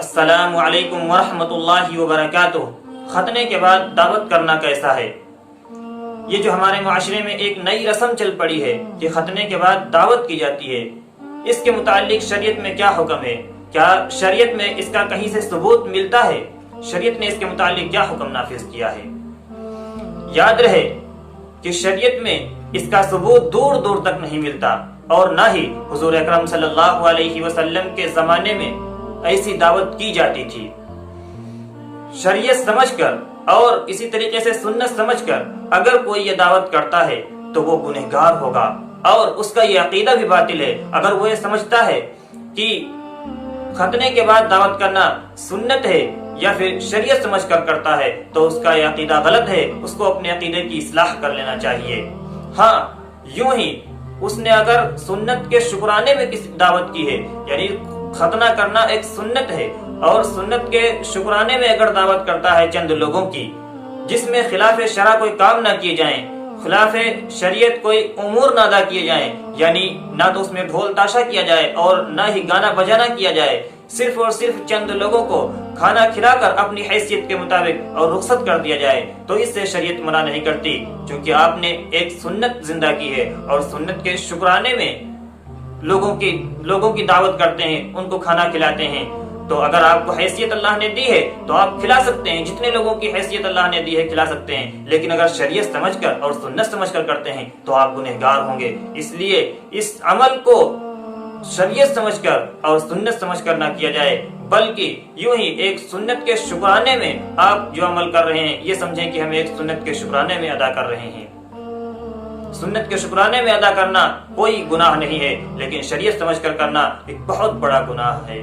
السلام علیکم ورحمۃ اللہ وبرکاتہ۔ ختنے کے بعد دعوت کرنا کیسا ہے؟ یہ جو ہمارے معاشرے میں ایک نئی رسم چل پڑی ہے کہ ختنے کے بعد دعوت کی جاتی ہے، اس کے متعلق شریعت میں کیا حکم ہے؟ کیا شریعت میں اس کا کہیں سے ثبوت ملتا ہے؟ شریعت نے اس کے متعلق کیا حکم نافذ کیا ہے؟ یاد رہے کہ شریعت میں اس کا ثبوت دور دور تک نہیں ملتا، اور نہ ہی حضور اکرم صلی اللہ علیہ وسلم کے زمانے میں ایسی دعوت کی جاتی تھی۔ شریعت سمجھ کر اور اسی طریقے سے سنت سمجھ کر اگر کوئی یہ دعوت کرتا ہے تو وہ گنہگار ہوگا، اور اس کا یہ عقیدہ بھی باطل ہے۔ اگر وہ یہ سمجھتا ہے کہ ختنے کے بعد دعوت کرنا سنت ہے یا پھر شریعت سمجھ کر کرتا ہے تو اس کا یہ عقیدہ غلط ہے، اس کو اپنے عقیدے کی اصلاح کر لینا چاہیے۔ ہاں، یوں ہی اس نے اگر سنت کے شکرانے میں کسی دعوت کی ہے، یعنی ختنہ کرنا ایک سنت ہے، اور سنت کے شکرانے میں اگر دعوت کرتا ہے چند لوگوں کی جس میں خلاف شرع کوئی کام نہ کیے جائیں، خلاف شریعت کوئی امور نہ ادا کیے جائیں، یعنی نہ تو اس میں ڈھول تاشا کیا جائے اور نہ ہی گانا بجانا کیا جائے، صرف اور صرف چند لوگوں کو کھانا کھلا کر اپنی حیثیت کے مطابق اور رخصت کر دیا جائے، تو اس سے شریعت منع نہیں کرتی، کیونکہ آپ نے ایک سنت زندہ کی ہے، اور سنت کے شکرانے میں لوگوں کی دعوت کرتے ہیں، ان کو کھانا کھلاتے ہیں۔ تو اگر آپ کو حیثیت اللہ نے دی ہے تو آپ کھلا سکتے ہیں، جتنے لوگوں کی حیثیت اللہ نے دی ہے کھلا سکتے ہیں، لیکن اگر شریعت سمجھ کر اور سنت سمجھ کر کرتے ہیں تو آپ گنہگار ہوں گے۔ اس لیے اس عمل کو شریعت سمجھ کر اور سنت سمجھ کر نہ کیا جائے، بلکہ یوں ہی ایک سنت کے شکرانے میں آپ جو عمل کر رہے ہیں یہ سمجھیں کہ ہم ایک سنت کے شکرانے میں ادا کر رہے ہیں۔ سنت کے شکرانے میں ادا کرنا کوئی گناہ نہیں ہے، لیکن شریعت سمجھ کر کرنا ایک بہت بڑا گناہ ہے۔